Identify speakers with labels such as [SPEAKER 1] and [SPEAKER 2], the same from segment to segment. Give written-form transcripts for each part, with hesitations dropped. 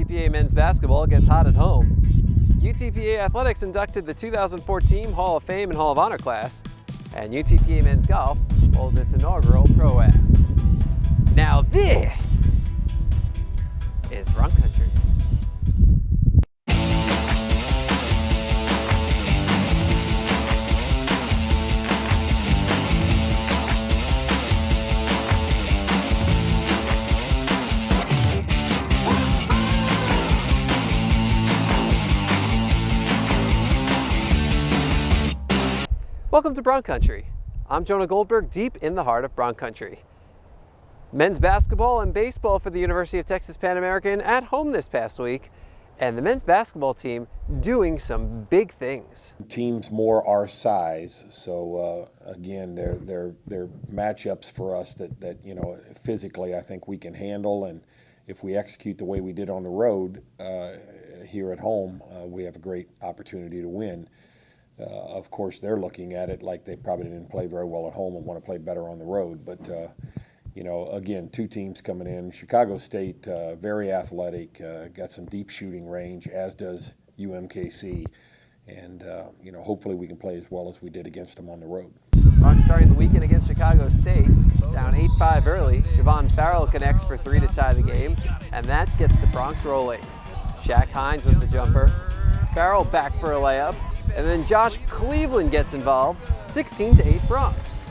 [SPEAKER 1] UTPA men's basketball gets hot at home, UTPA Athletics inducted the 2014 Hall of Fame and Hall of Honor class, and UTPA men's golf holds its inaugural Pro-Am. Now this is Bronc Country. Welcome to Bronc Country. I'm Jonah Goldberg, deep in the heart of Bronc Country. Men's basketball and baseball for the University of Texas Pan American at home this past week, and the men's basketball team doing some big things.
[SPEAKER 2] Teams more our size, so again, they're matchups for us that you know, physically I think we can handle, and if we execute the way we did on the road here at home, we have a great opportunity to win. Of course, they're looking at it like they probably didn't play very well at home and want to play better on the road. But, you know, again, two teams coming in. Chicago State, very athletic, got some deep shooting range, as does UMKC. And, you know, hopefully we can play as well as we did against them on the road.
[SPEAKER 1] Bronc starting the weekend against Chicago State, down 8-5 early. Javon Farrell connects for three to tie the game, and that gets the Broncs rolling. Shaq Hines with the jumper. Farrell back for a layup. And then Josh Cleveland gets involved, 16-8 Broncs.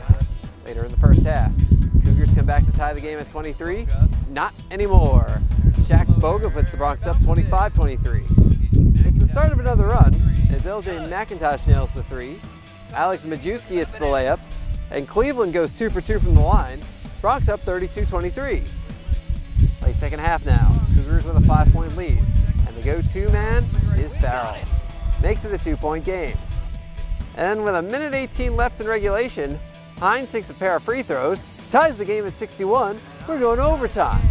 [SPEAKER 1] Later in the first half, Cougars come back to tie the game at 23. Not anymore. Shaq Boga puts the Broncs up 25-23. It's the start of another run as LJ McIntosh nails the three. Alex Majewski hits the layup, and Cleveland goes 2 for 2 from the line. Broncs up 32-23. Late second half now, Cougars with a 5-point lead, and the go-to man is Farrell. Makes it a 2-point game. And with 1:18 left in regulation, Hines takes a pair of free throws, ties the game at 61. We're going to overtime.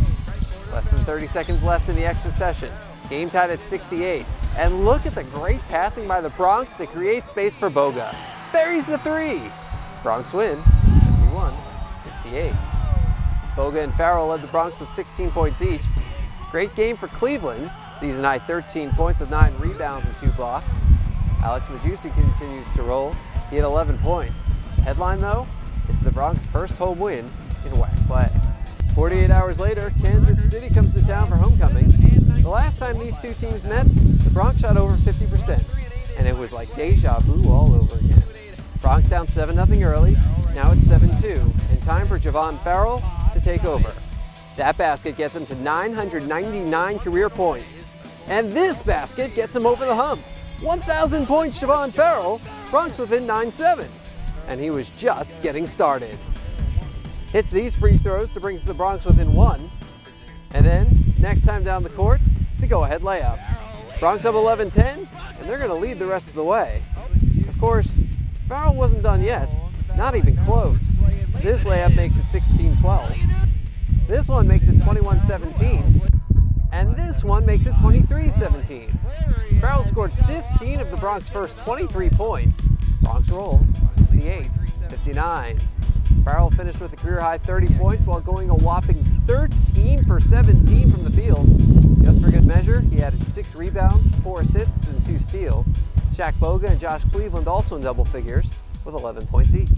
[SPEAKER 1] Less than 30 seconds left in the extra session. Game tied at 68. And look at the great passing by the Broncs to create space for Boga. Buries the three. Broncs win, 71-68. Boga and Farrell led the Broncs with 16 points each. Great game for Cleveland. Season high 13 points with 9 rebounds and 2 blocks. Alex Majewski continues to roll. He had 11 points. Headline though, it's the Broncs' first home win in WAC play. 48 hours later, Kansas City comes to town for homecoming. The last time these two teams met, the Broncs shot over 50%, and it was like deja vu all over again. Broncs down 7-0 early, now it's 7-2, and time for Javon Farrell to take over. That basket gets him to 999 career points. And this basket gets him over the hump. 1,000 points, Javon Farrell, Broncs within 9-7. And he was just getting started. Hits these free throws to bring the Broncs within 1. And then, next time down the court, the go-ahead layup. Broncs up 11-10, and they're gonna lead the rest of the way. Of course, Farrell wasn't done yet, not even close. This layup makes it 16-12. This one makes it 21-17, and this one makes it 23-17. Farrell scored 15 of the Broncs' first 23 points. Broncs roll 68-59. Farrell finished with a career-high 30 points while going a whopping 13 for 17 from the field. Just for good measure, he added 6 rebounds, 4 assists, and 2 steals. Shaq Boga and Josh Cleveland also in double figures with 11 points each.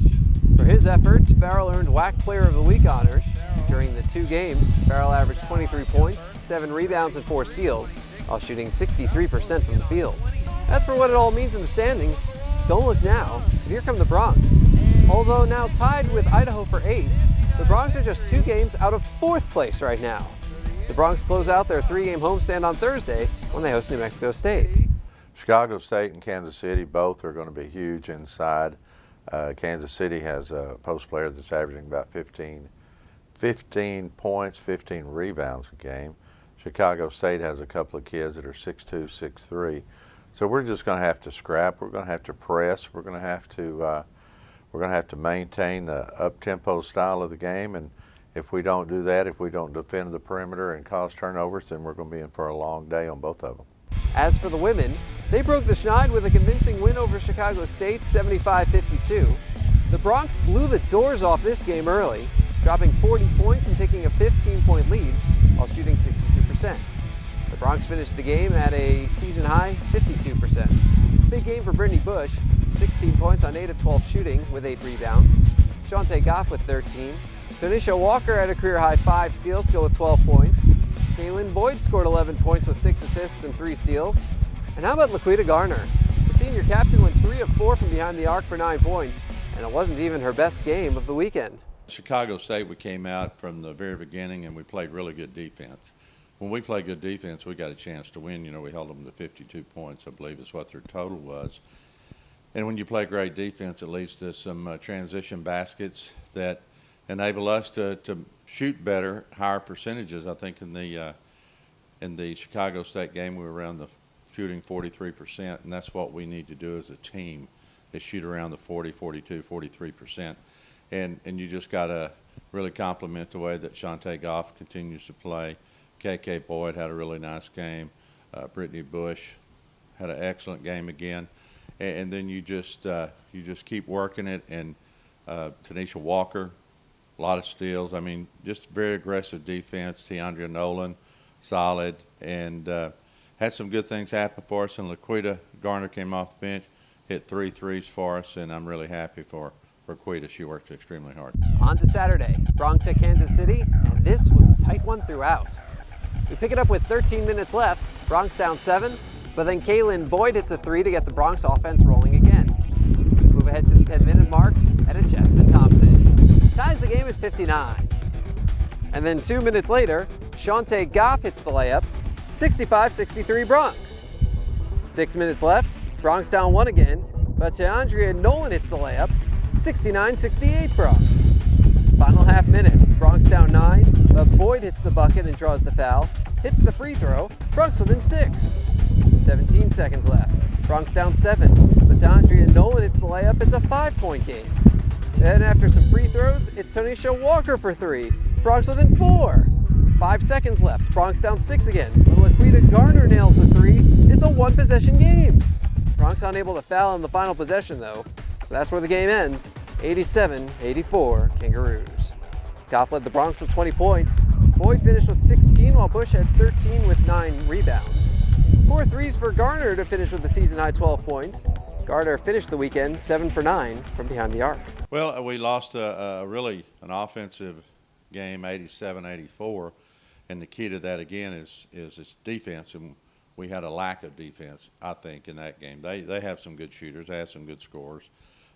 [SPEAKER 1] For his efforts, Farrell earned WAC Player of the Week honors. During the 2 games, Farrell averaged 23 points, 7 rebounds, and 4 steals, while shooting 63% from the field. As for what it all means in the standings, don't look now, but here come the Broncs. Although now tied with Idaho for 8th, the Broncs are just 2 games out of 4th place right now. The Broncs close out their 3-game homestand on Thursday when they host New Mexico State.
[SPEAKER 3] Chicago State and Kansas City both are going to be huge inside. Kansas City has a post player that's averaging about 15 points, 15 rebounds a game. Chicago State has a couple of kids that are 6'2", 6'3". So we're just going to have to scrap. We're going to have to press. We're going to have to maintain the up-tempo style of the game. And if we don't do that, if we don't defend the perimeter and cause turnovers, then we're going to be in for a long day on both of them.
[SPEAKER 1] As for the women, they broke the schneid with a convincing win over Chicago State, 75-52. The Broncs blew the doors off this game early, dropping 40 points and taking a 15-point lead while shooting 62%. The Broncs finished the game at a season-high 52%. Big game for Brittany Bush, 16 points on 8 of 12 shooting with 8 rebounds. Shante Goff with 13. Tanisha Walker had a career-high 5 steals, still with 12 points. Kaylin Boyd scored 11 points with 6 assists and 3 steals. And how about Laquita Garner? The senior captain went 3 of 4 from behind the arc for 9 points, and it wasn't even her best game of the weekend.
[SPEAKER 4] Chicago State, we came out from the very beginning and we played really good defense. When we play good defense, we got a chance to win. You know, we held them to 52 points, I believe is what their total was. And when you play great defense, it leads to some transition baskets that enable us to shoot better, higher percentages. I think in the Chicago State game, we were around the shooting 43%, and that's what we need to do as a team, is shoot around the 40, 42, 43%. And you just got to really compliment the way that Shante Goff continues to play. KK Boyd had a really nice game. Brittany Bush had an excellent game again. And then you just keep working it. And Tanisha Walker, a lot of steals. I mean, just very aggressive defense. Tiandria Nolan, solid, and had some good things happen for us. And Laquita Garner came off the bench, hit 3 threes for us, and I'm really happy for Laquita. She worked extremely hard.
[SPEAKER 1] On to Saturday, Bronx at Kansas City, and this was a tight one throughout. We pick it up with 13 minutes left, Bronx down 7, but then Kaylin Boyd hits a 3 to get the Bronx offense rolling again. We move ahead to the 10-minute mark, and it's Jasmine Thompson ties the game at 59. And then 2 minutes later, Shante Goff hits the layup, 65-63 Bronx. 6 minutes left, Bronx down 1 again, but Tiandria Nolan hits the layup, 69-68 Bronx. Final half minute, Bronx down 9, but Boyd hits the bucket and draws the foul, hits the free throw, Bronx within 6. 17 seconds left, Bronx down 7, but Tiandria Nolan hits the layup, it's a 5-point game. Then after some free throws, it's Tanisha Walker for 3, Bronx within 4. 5 seconds left, Bronx down 6 again, when Laquita Garner nails the 3, it's a 1-possession game. Bronx unable to foul in the final possession though, so that's where the game ends, 87-84 Kangaroos. Goff led the Bronx with 20 points. Boyd finished with 16 while Bush had 13 with 9 rebounds. 4 threes for Garner to finish with the season-high 12 points. Garner finished the weekend 7 for 9 from behind the arc.
[SPEAKER 4] Well, we lost really an offensive game, 87-84, and the key to that again is its defense, and we had a lack of defense, I think, in that game. They have some good shooters, they have some good scorers.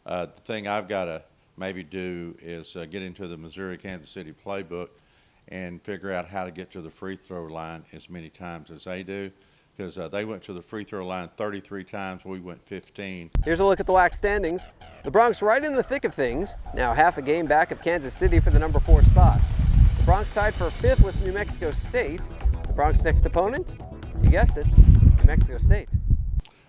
[SPEAKER 4] The thing I've got to maybe do is get into the Missouri-Kansas City playbook and figure out how to get to the free throw line as many times as they do, because they went to the free throw line 33 times, we went 15.
[SPEAKER 1] Here's a look at the WAC standings. The Bronx right in the thick of things, now half a game back of Kansas City for the number 4 spot. The Bronx tied for 5th with New Mexico State. The Bronx next opponent, you guessed it, New Mexico State.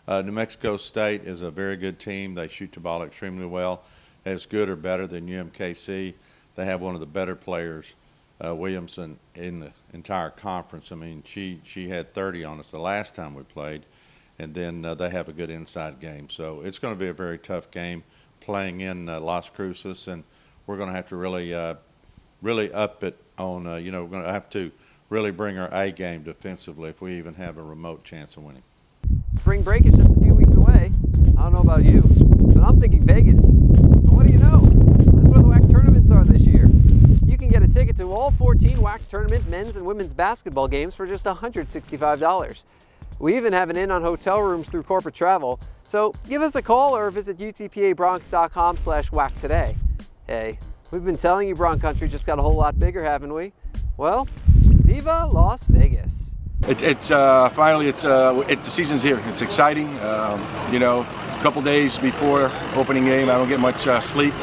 [SPEAKER 4] New Mexico State is a very good team. They shoot the ball extremely well. As good or better than UMKC. They have one of the better players, Williamson, in the entire conference. I mean, she had 30 on us the last time we played, and then they have a good inside game. So it's going to be a very tough game playing in Las Cruces, and we're going to have to really up it on, we're going to have to really bring our A game defensively if we even have a remote chance of winning.
[SPEAKER 1] Spring break is just a few weeks away. I don't know about you, but I'm thinking Vegas. But what do you know? That's where the WAC tournaments are this year. You can get a ticket to all 14 WAC tournament men's and women's basketball games for just $165. We even have an in on hotel rooms through corporate travel, so give us a call or visit UTPABronx.com/WAC today. Hey, we've been telling you Bronc Country just got a whole lot bigger, haven't we? Well, Viva Las Vegas.
[SPEAKER 5] Finally, the season's here. It's exciting. A couple days before opening game, I don't get much sleep.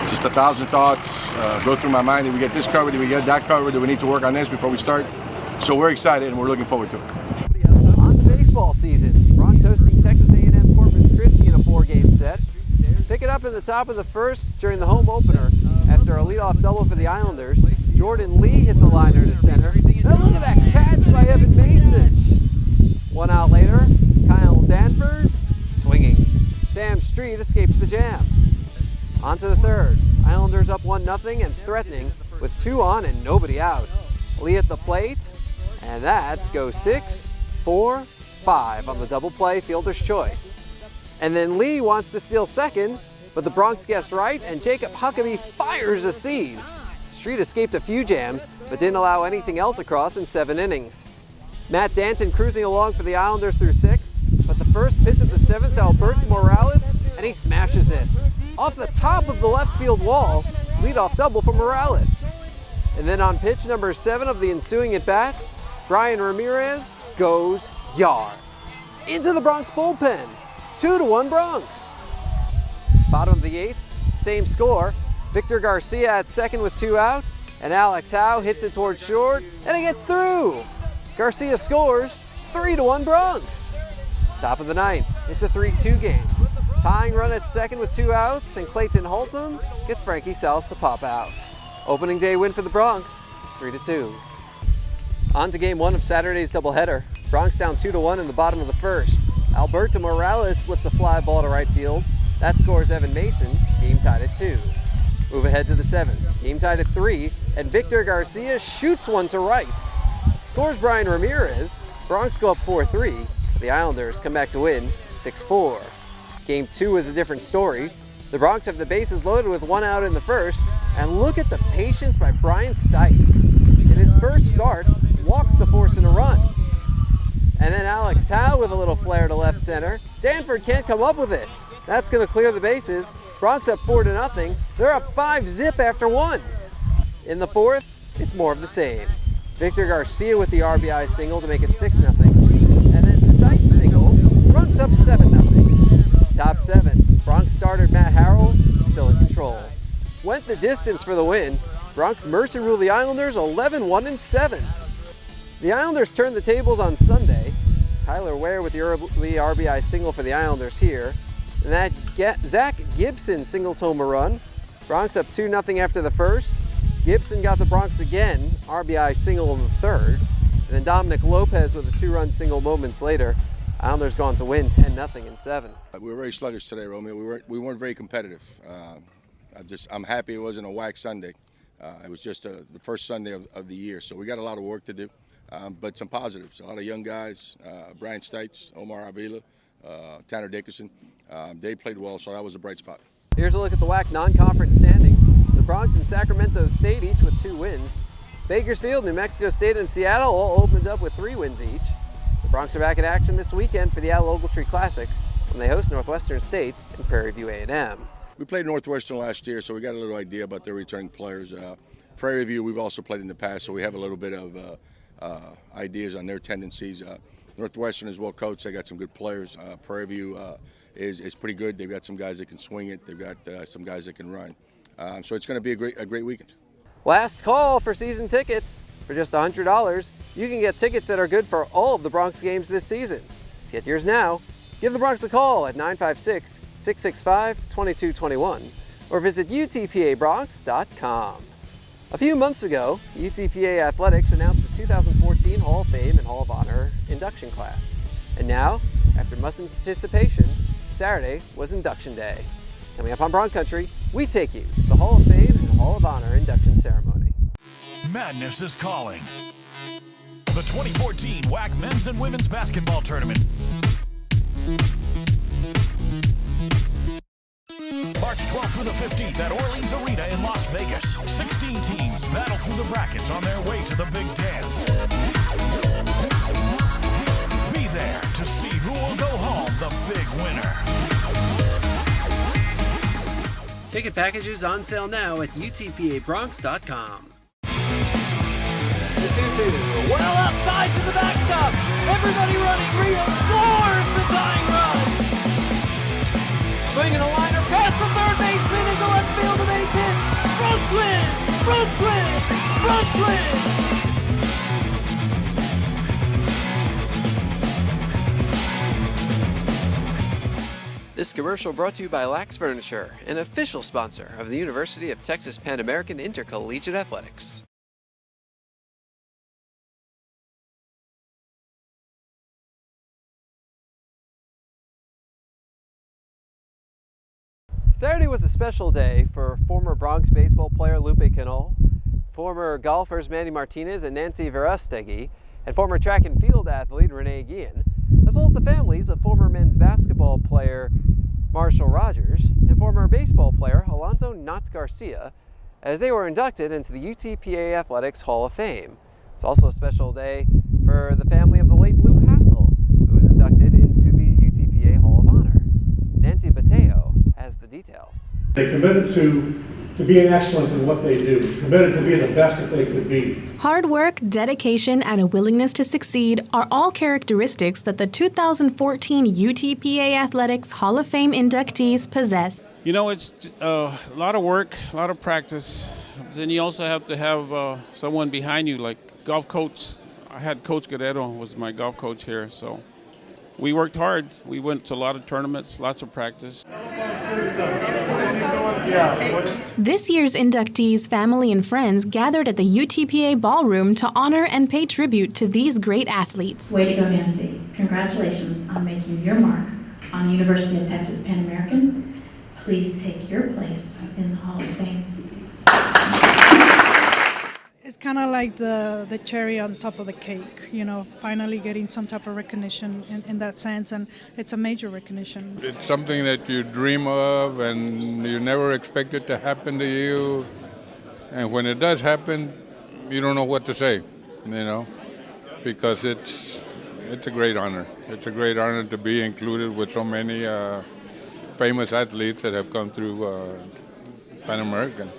[SPEAKER 5] Just 1,000 thoughts go through my mind. Did we get this covered? Did we get that covered? Do we need to work on this before we start? So we're excited and we're looking forward to it.
[SPEAKER 1] On to baseball season. Bronx hosting Texas A&M-Corpus Christi in a 4-game set. Pick it up in the top of the first during the home opener. After a leadoff double for the Islanders, Jordan Lee hits a liner to center. And look at that catch by Evan Mason. 1 out later, Kyle Danford swinging. Sam Street escapes the jam. On to the third. Islanders up 1-0 and threatening with 2 on and nobody out. Lee at the plate, And that goes 6, 4, 5 on the double play, fielder's choice. And then Lee wants to steal second, but the Bronx guessed right, and Jacob Huckabee fires a seed. Street escaped a few jams, but didn't allow anything else across in 7 innings. Matt Danton cruising along for the Islanders through 6, but the first pitch of the 7th to Alberto Morales, and he smashes it. Off the top of the left field wall, leadoff double for Morales. And then on pitch number 7 of the ensuing at-bat, Brian Ramirez goes yard. Into the Bronx bullpen, 2-1 Bronx. Bottom of the 8th, same score. Victor Garcia at second with 2 out, and Alex Howe hits it towards short, and it gets through. Garcia scores, 3-1 Bronx. Top of the 9th, it's a 3-2 game. Tying run at second with 2 outs, and Clayton Holtum gets Frankie Salas to pop out. Opening day win for the Bronx, 3-2. On to game 1 of Saturday's doubleheader. Bronx down 2-1 in the bottom of the 1st. Alberto Morales slips a fly ball to right field. That scores Evan Mason, game tied at 2. Move ahead to the 7th, game tied at 3, and Victor Garcia shoots one to right. Scores Brian Ramirez. Bronx go up 4-3. The Islanders come back to win 6-4. Game 2 is a different story. The Bronx have the bases loaded with 1 out in the 1st, and look at the patience by Brian Stites. In his first start, walks to force in a run. And then Alex Howe with a little flare to left center. Danford can't come up with it. That's going to clear the bases. Bronx up 4-0. They're up 5-zip after 1. In the 4th, it's more of the same. Victor Garcia with the RBI single to make it 6-0. And then Stites singles, Bronx up 7-0. Top 7, Bronx starter Matt Harrell still in control. Went the distance for the win. Bronx mercy ruled the Islanders 11-1-7. The Islanders turned the tables on Sunday. Tyler Ware with the early RBI single for the Islanders here. And that Zach Gibson singles home a run. Bronx up 2-0 after the 1st. Gibson got the Bronx again, RBI single in the 3rd. And then Dominic Lopez with a 2-run single moments later. Islanders gone to win 10-0 in 7.
[SPEAKER 5] We were very sluggish today, Romeo. We weren't very competitive. I'm happy it wasn't a whack Sunday. It was just the first Sunday of the year, so we got a lot of work to do. But some positives. A lot of young guys, Brian Stites, Omar Avila, Tanner Dickerson. They played well, so that was a bright spot.
[SPEAKER 1] Here's a look at the WAC non-conference standings. The Bronx and Sacramento State each with 2 wins. Bakersfield, New Mexico State, and Seattle all opened up with 3 wins each. The Bronx are back in action this weekend for the Al Ogletree Classic when they host Northwestern State and Prairie View A&M.
[SPEAKER 5] We played Northwestern last year, so we got a little idea about their returning players. Prairie View, we've also played in the past, so we have a little bit of ideas on their tendencies. Northwestern is well coached. They got some good players. Prairie View is pretty good. They've got some guys that can swing it. They've got some guys that can run. So it's going to be a great weekend.
[SPEAKER 1] Last call for season tickets. For just $100, you can get tickets that are good for all of the Bronx games this season. To get yours now, give the Bronx a call at 956-665-2221 or visit UTPABronx.com. A few months ago, UTPA Athletics announced the 2014 Hall of Fame and Hall of Honor induction class. And now, after much anticipation, Saturday was Induction Day. Coming up on Bronc Country, we take you to the Hall of Fame and Hall of Honor induction ceremony.
[SPEAKER 6] Madness is calling. The 2014 WAC Men's and Women's Basketball Tournament. March 12th through the 15th at Orleans Arena in Las Vegas. 16 teams battle through the brackets on their way to the big dance. Be there to see who will go home the big winner.
[SPEAKER 1] Ticket packages on sale now at UTPABronx.com. The 2-2. Well outside to the backstop. Everybody running. Rio scores the tying run. Swinging a liner past the third baseman into left field. A base hit. Bronx win. Bronx win. Bronx win. This commercial brought to you by Lax Furniture, an official sponsor of the University of Texas Pan American Intercollegiate Athletics. Saturday was a special day for former Bronx baseball player Lupe Canol, former golfers Manny Martinez and Nancy Verastegui, and former track and field athlete Renee Guillen, as well as the families of former men's basketball player Marshall Rogers and former baseball player Alonzo Knott Garcia, as they were inducted into the UTPA Athletics Hall of Fame. It's also a special day for the family of the late Lou Hassel, who was inducted into the UTPA Hall of Honor. Nancy Bateo has the details.
[SPEAKER 7] They committed to being excellent in what they do, committed to being the best that they could be.
[SPEAKER 8] Hard work, dedication, and a willingness to succeed are all characteristics that the 2014 UTPA Athletics Hall of Fame inductees possess.
[SPEAKER 9] You know, it's a lot of work, a lot of practice. Then you also have to have someone behind you, like golf coach. I had Coach Guerrero was my golf coach here, so we worked hard. We went to a lot of tournaments, lots of practice.
[SPEAKER 8] This year's inductees, family, and friends gathered at the UTPA ballroom to honor and pay tribute to these great athletes.
[SPEAKER 10] Way to go, Nancy. Congratulations on making your mark on the University of Texas Pan American. Please take your place in the Hall of Fame.
[SPEAKER 11] It's kind of like the cherry on top of the cake, you know, finally getting some type of recognition in that sense, and it's a major recognition.
[SPEAKER 12] It's something that you dream of and you never expect it to happen to you, and when it does happen, you don't know what to say, you know, because it's a great honor. It's a great honor to be included with so many famous athletes that have come through Pan American.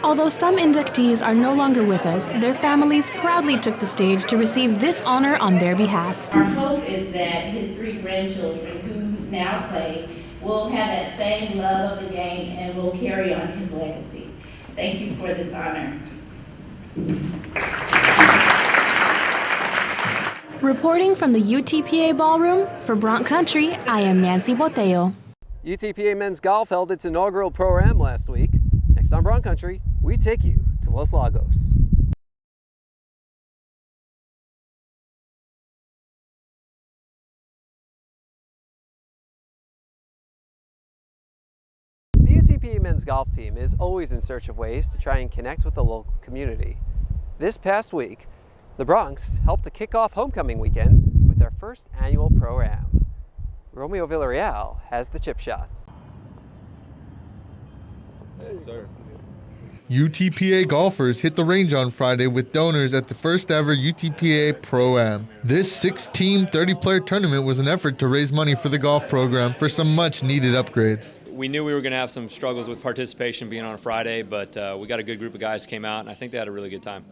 [SPEAKER 8] Although some inductees are no longer with us, their families proudly took the stage to receive this honor on their behalf.
[SPEAKER 13] Our hope is that his 3 grandchildren who now play will have that same love of the game and will carry on his legacy. Thank you for this honor.
[SPEAKER 8] Reporting from the UTPA ballroom, for Bronc Country, I am Nancy Boteo.
[SPEAKER 1] UTPA men's golf held its inaugural Pro-Am last week. Next on Bronc Country, we take you to Los Lagos. The UTPA men's golf team is always in search of ways to try and connect with the local community. This past week, the Broncs helped to kick off homecoming weekend with their first annual Pro-Am. Romeo Villarreal has the chip shot.
[SPEAKER 14] Yes, sir. UTPA golfers hit the range on Friday with donors at the first ever UTPA Pro-Am. This 6-team, 30-player tournament was an effort to raise money for the golf program for some much-needed upgrades.
[SPEAKER 15] We knew we were going to have some struggles with participation being on a Friday, but we got a good group of guys came out, and I think they had a really good time.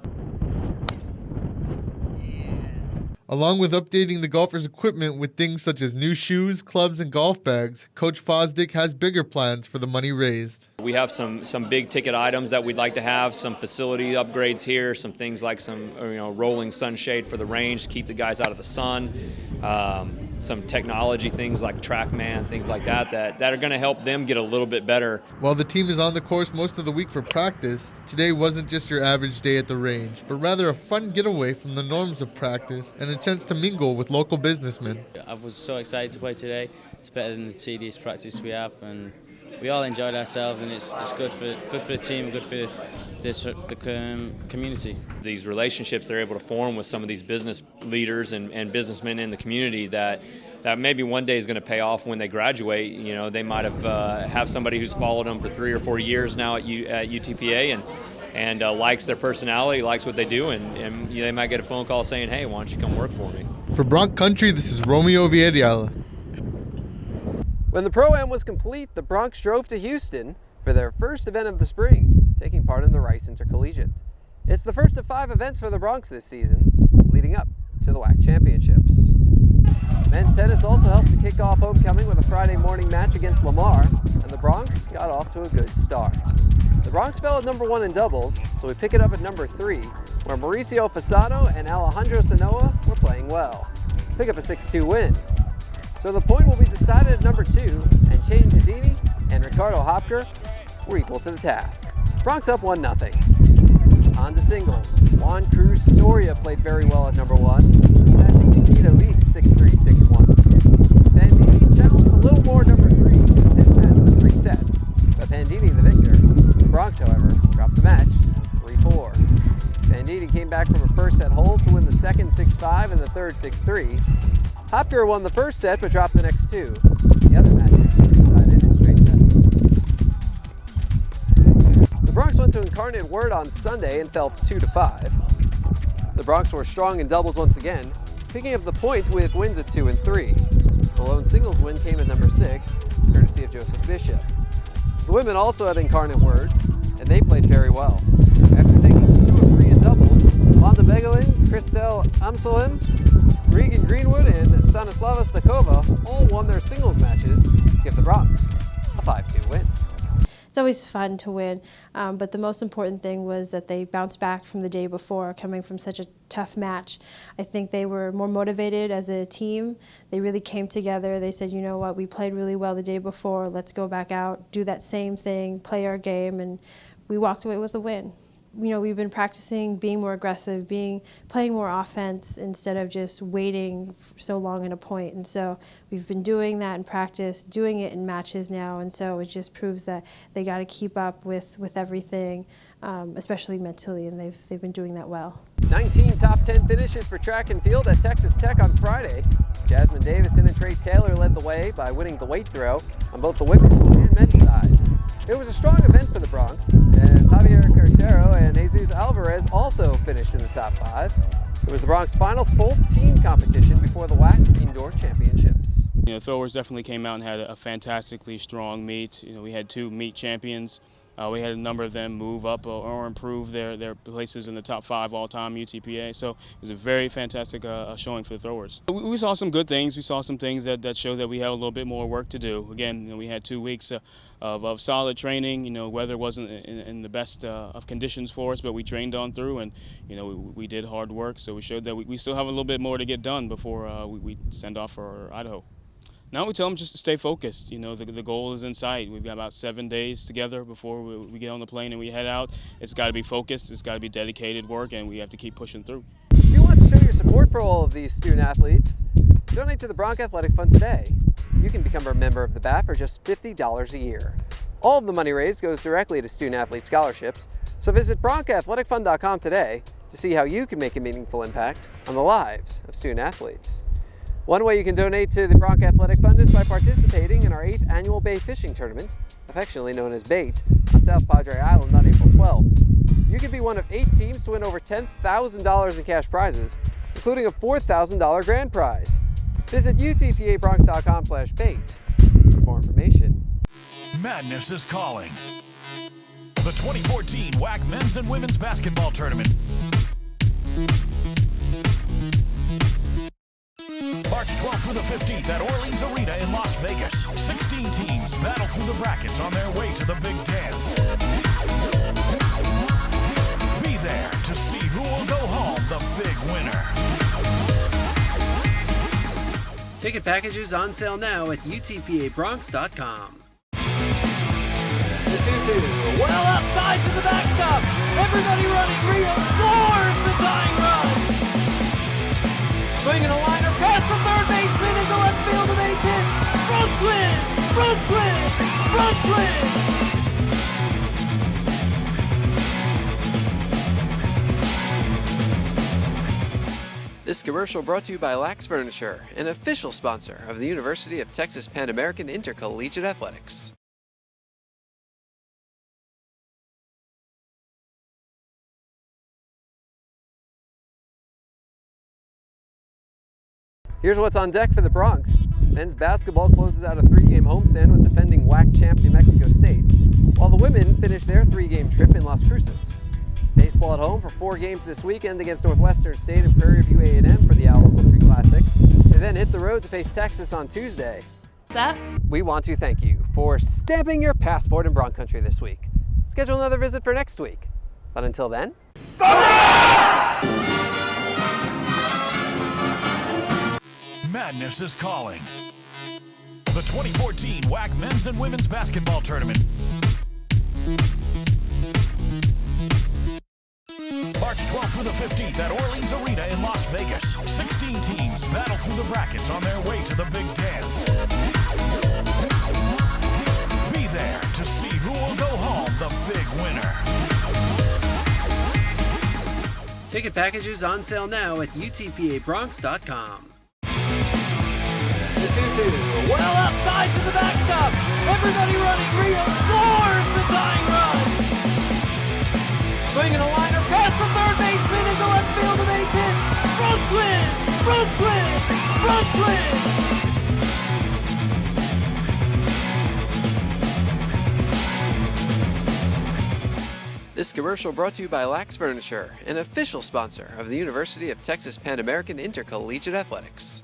[SPEAKER 14] Along with updating the golfers' equipment with things such as new shoes, clubs, and golf bags, Coach Fosdick has bigger plans for the money raised.
[SPEAKER 15] We have some big ticket items that we'd like to have, some facility upgrades here, some things like some rolling sunshade for the range to keep the guys out of the sun, some technology things like TrackMan, things like that are going to help them get a little bit better.
[SPEAKER 14] While the team is on the course most of the week for practice, today wasn't just your average day at the range, but rather a fun getaway from the norms of practice and a chance to mingle with local businessmen.
[SPEAKER 16] I was so excited to play today. It's better than the tedious practice we have, and we all enjoyed ourselves, and it's good for the team, good for the community.
[SPEAKER 15] These relationships they're able to form with some of these business leaders and businessmen in the community that maybe one day is going to pay off when they graduate. You know, they might have somebody who's followed them for 3 or 4 years now at UTPA and likes their personality, likes what they do, and they might get a phone call saying, "Hey, why don't you come work for me?"
[SPEAKER 14] For Bronc Country, this is Romeo Villarreal.
[SPEAKER 1] When the Pro-Am was complete, the Broncs drove to Houston for their first event of the spring, taking part in the Rice Intercollegiate. It's the first of 5 events for the Broncs this season, leading up to the WAC Championships. Men's tennis also helped to kick off homecoming with a Friday morning match against Lamar, and the Broncs got off to a good start. The Broncs fell at number 1 in doubles, so we pick it up at number 3, where Mauricio Fasano and Alejandro Sanoa were playing well. Pick up a 6-2 win. So the point will be decided at number 2, and Shane Gazzini and Ricardo Hopker were equal to the task. Broncs up 1-0. On to singles. Juan Cruz Soria played very well at number 1, matching Nikita Lease 6-3, 6-1. Bandini challenged a little more at number 3, with his match with 3 sets, but Bandini the victor. The Broncs, however, dropped the match 3-4. Bandini came back from a first set hold to win the second 6-5 and the third 6-3. Hopker won the first set but dropped the next two. The other matches were decided in straight sets. The Broncs went to Incarnate Word on Sunday and fell 2-5. The Broncs were strong in doubles once again, picking up the point with wins at 2 and 3. The lone singles win came at number 6, courtesy of Joseph Bishop. The women also had Incarnate Word, and they played very well. After taking 2 of 3 in doubles, Londa Begelin, Christelle Amsolim, Regan Greenwood, and Stanislava Stakova all won their singles matches to give the Broncs a 5-2 win.
[SPEAKER 17] It's always fun to win, but the most important thing was that they bounced back from the day before, coming from such a tough match. I think they were more motivated as a team. They really came together. They said, you know what, we played really well the day before. Let's go back out, do that same thing, play our game, and we walked away with a win. You know, we've been practicing being more aggressive, playing more offense instead of just waiting so long in a point. And so we've been doing that in practice, doing it in matches now, and so it just proves that they got to keep up with everything, especially mentally, and they've been doing that well.
[SPEAKER 1] 19 top 10 finishes for track and field at Texas Tech on Friday. Jasmine Davison and Trey Taylor led the way by winning the weight throw on both the women's and men's sides. It was a strong event for the Broncs, as Javier Cartero and Jesus Alvarez also finished in the top 5. It was the Broncs' final full team competition before the WAC Indoor Championships.
[SPEAKER 18] You know, throwers definitely came out and had a fantastically strong meet. You know, we had 2 meet champions. We had a number of them move up or improve their places in the top 5 all-time UTPA. So it was a very fantastic showing for the throwers. We saw some good things. We saw some things that showed that we have a little bit more work to do. Again, you know, we had 2 weeks of solid training. You know, weather wasn't in the best of conditions for us, but we trained on through, and you know, we did hard work. So we showed that we still have a little bit more to get done before we send off for Idaho. Now we tell them just to stay focused. You know, the goal is in sight. We've got about 7 days together before we get on the plane and we head out. It's got to be focused. It's got to be dedicated work, and we have to keep pushing through.
[SPEAKER 1] If you want to show your support for all of these student athletes, donate to the Bronc Athletic Fund today. You can become a member of the BAF for just $50 a year. All of the money raised goes directly to student athlete scholarships, so visit BroncAthleticFund.com today to see how you can make a meaningful impact on the lives of student athletes. One way you can donate to the Bronc Athletic Fund is by participating in our 8th annual Bay Fishing Tournament, affectionately known as BAIT, on South Padre Island on April 12th. You could be one of 8 teams to win over $10,000 in cash prizes, including a $4,000 grand prize. Visit UTPABronx.com/BAIT for more information.
[SPEAKER 6] Madness is calling. The 2014 WAC Men's and Women's Basketball Tournament. March 12th through the 15th at Orleans Arena in Las Vegas. 16 teams battle through the brackets on their way to the big dance. Be there to see who will go home the big winner.
[SPEAKER 1] Ticket packages on sale now at UTPABronx.com. The 2-2. Well outside to the backstop. Everybody running. Rio scores the tying run. Swinging a liner past the third baseman into left field, a base hit. Broncs win! Broncs win! Broncs win! This commercial brought to you by Lax Furniture, an official sponsor of the University of Texas Pan American Intercollegiate Athletics. Here's what's on deck for the Broncs. Men's basketball closes out a 3-game homestand with defending WAC champ New Mexico State, while the women finish their 3-game trip in Las Cruces. Baseball at home for 4 games this weekend against Northwestern State and Prairie View A&M for the Owl Tree Classic. They then hit the road to face Texas on Tuesday.
[SPEAKER 19] What's up?
[SPEAKER 1] We want to thank you for stamping your passport in Bronc Country this week. Schedule another visit for next week. But until then,
[SPEAKER 6] Madness is calling. The 2014 WAC Men's and Women's Basketball Tournament. March 12th through the 15th at Orleans Arena in Las Vegas. 16 teams battle through the brackets on their way to the big dance. Be there to see who will go home the big winner.
[SPEAKER 1] Ticket packages on sale now at UTPABronx.com.
[SPEAKER 19] The 2-2, well outside to the backstop. Everybody running. Rio scores the tying run. Swinging a liner past the third baseman into left field, a base hit. Bronx win! Bronx win! Bronx win!
[SPEAKER 1] This commercial brought to you by Lax Furniture, an official sponsor of the University of Texas Pan American Intercollegiate Athletics.